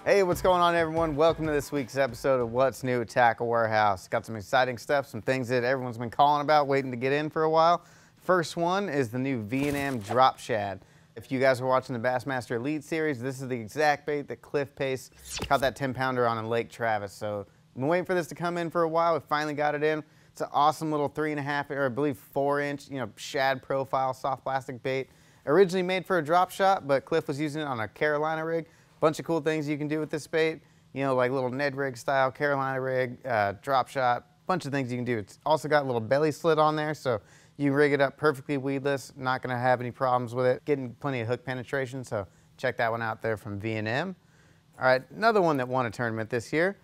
Hey, what's going on, everyone? Welcome to this week's episode of What's New at Tackle Warehouse. Got some exciting stuff, some things that everyone's been calling about, waiting to get in for a while. First one is the new V&M Drop Shad. If you guys are watching the Bassmaster Elite Series, this is the exact bait that Cliff Pace caught that 10-pounder on in Lake Travis. So I've been waiting for this to come in for a while. We finally got it in. It's an awesome little 3.5, or I believe 4-inch, shad profile soft plastic bait. Originally made for a drop shot, but Cliff was using it on a Carolina rig. Bunch of cool things you can do with this bait, like little Ned rig style, Carolina rig, drop shot, bunch of things you can do. It's also got a little belly slit on there, so you can rig it up perfectly weedless, not gonna have any problems with it. Getting plenty of hook penetration, so check that one out there from V&M. All right, another one that won a tournament this year.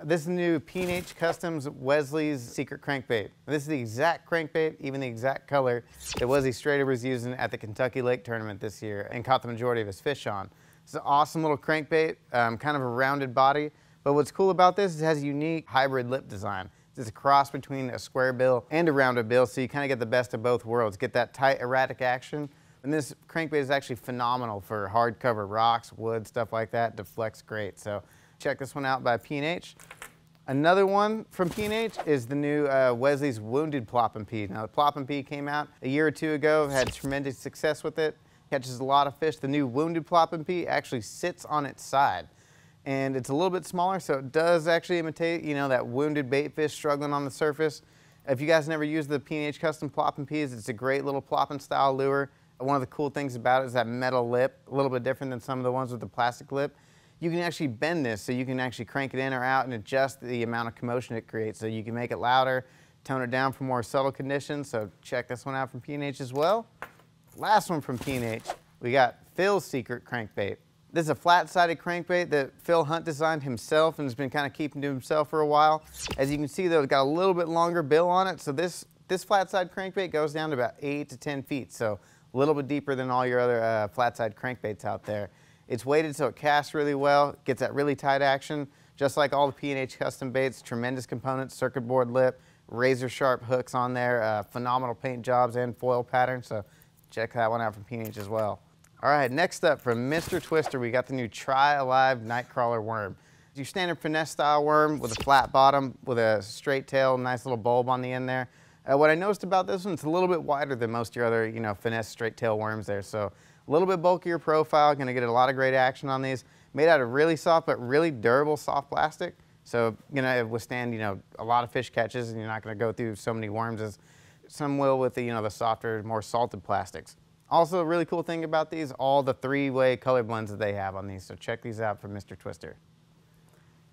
This is the new P&H Customs Wesley's Secret Crankbait. This is the exact crankbait, even the exact color that Wesley Strader was using at the Kentucky Lake Tournament this year and caught the majority of his fish on. It's an awesome little crankbait, kind of a rounded body. But what's cool about this is it has a unique hybrid lip design. It's a cross between a square bill and a rounded bill, so you kind of get the best of both worlds. Get that tight, erratic action. And this crankbait is actually phenomenal for hardcover rocks, wood, stuff like that. Deflects great. So check this one out by P&H. Another one from P&H is the new Wesley's Wounded Plop & Pea. Now, the Plop & Pea came out a year or two ago, had tremendous success with it. Catches a lot of fish. The new Wounded Plop & Pea actually sits on its side. And it's a little bit smaller, so it does actually imitate, that wounded bait fish struggling on the surface. If you guys never used the P&H Custom Plop & Peas, it's a great little plopping style lure. One of the cool things about it is that metal lip, a little bit different than some of the ones with the plastic lip. You can actually bend this, so you can actually crank it in or out and adjust the amount of commotion it creates. So you can make it louder, tone it down for more subtle conditions. So check this one out from P&H as well. Last one from P&H, we got Phil's Secret Crankbait. This is a flat-sided crankbait that Phil Hunt designed himself and has been kind of keeping to himself for a while. As you can see, though, it's got a little bit longer bill on it, so this flat-side crankbait goes down to about 8 to 10 feet, so a little bit deeper than all your other flat-side crankbaits out there. It's weighted so it casts really well, gets that really tight action, just like all the P&H custom baits. Tremendous components, circuit board lip, razor-sharp hooks on there, phenomenal paint jobs and foil patterns, so check that one out from P&H as well. All right, next up from Mr. Twister, we got the new Try Alive Nightcrawler worm. Your standard finesse style worm with a flat bottom, with a straight tail, nice little bulb on the end there. What I noticed about this one, it's a little bit wider than most of your other, finesse straight tail worms there. So a little bit bulkier profile, gonna get a lot of great action on these. Made out of really soft but really durable soft plastic. So gonna withstand, a lot of fish catches, and you're not gonna go through so many worms as some will with the, the softer, more salted plastics. Also, a really cool thing about these, all the 3-way color blends that they have on these. So check these out from Mr. Twister.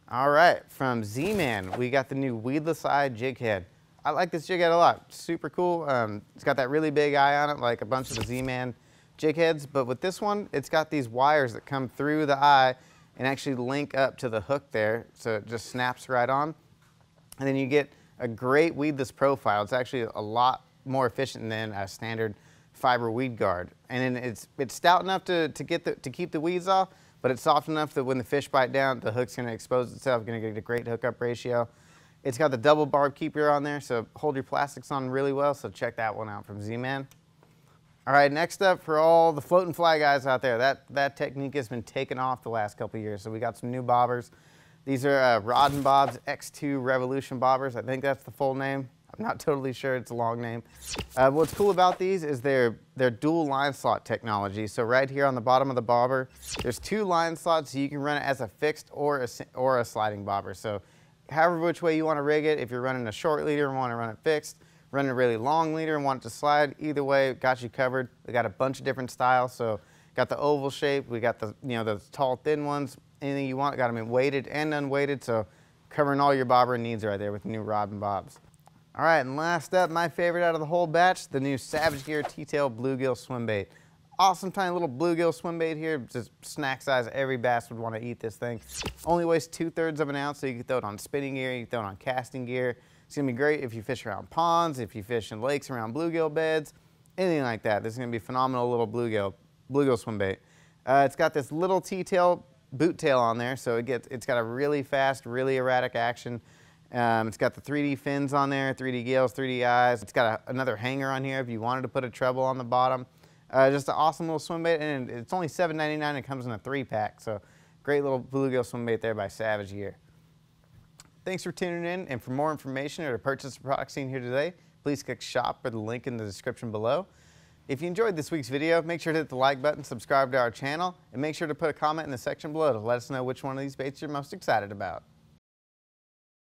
All right, from Z-Man, we got the new Weedless Eye Jig Head. I like this jig head a lot. Super cool. It's got that really big eye on it, like a bunch of the Z-Man jig heads. But with this one, it's got these wires that come through the eye and actually link up to the hook there, so it just snaps right on. And then you get a great weedless profile. It's actually a lot more efficient than a standard fiber weed guard. And then it's stout enough to keep the weeds off, but it's soft enough that when the fish bite down, the hook's gonna expose itself, gonna get a great hookup ratio. It's got the double barb keeper on there, so hold your plastics on really well, so check that one out from Z-Man. All right, next up for all the float and fly guys out there, that technique has been taken off the last couple of years, so we got some new bobbers. These are Rod and Bob's X2 Revolution bobbers. I think that's the full name. I'm not totally sure, it's a long name. What's cool about these is they're dual line slot technology. So right here on the bottom of the bobber, there's 2 line slots, so you can run it as a fixed or a sliding bobber. So however which way you want to rig it, if you're running a short leader and want to run it fixed, running a really long leader and want it to slide, either way, got you covered. We got a bunch of different styles. So got the oval shape, we got the those tall thin ones, anything you want. Got them in weighted and unweighted, so covering all your bobber needs right there with the new Rod and Bobs. All right, and last up, my favorite out of the whole batch, the new Savage Gear T-Tail Bluegill Swimbait. Awesome tiny little bluegill swimbait here, just snack size. Every bass would want to eat this thing. Only weighs 2/3 of an ounce, so you can throw it on spinning gear, you can throw it on casting gear. It's gonna be great if you fish around ponds, if you fish in lakes around bluegill beds, anything like that. This is gonna be a phenomenal little bluegill swimbait. It's got this little T-tail boot tail on there, so it's got a really fast, really erratic action. It's got the 3D fins on there, 3D gills, 3D eyes. It's got another hanger on here if you wanted to put a treble on the bottom. Just an awesome little swim bait, and it's only $7.99. It comes in a 3-pack, so Great little bluegill swim bait there by Savage Gear. Thanks for tuning in, and for more information or to purchase the products seen here today, please click shop or the link in the description below. If you enjoyed this week's video, make sure to hit the like button, subscribe to our channel, and make sure to put a comment in the section below to let us know which one of these baits you're most excited about.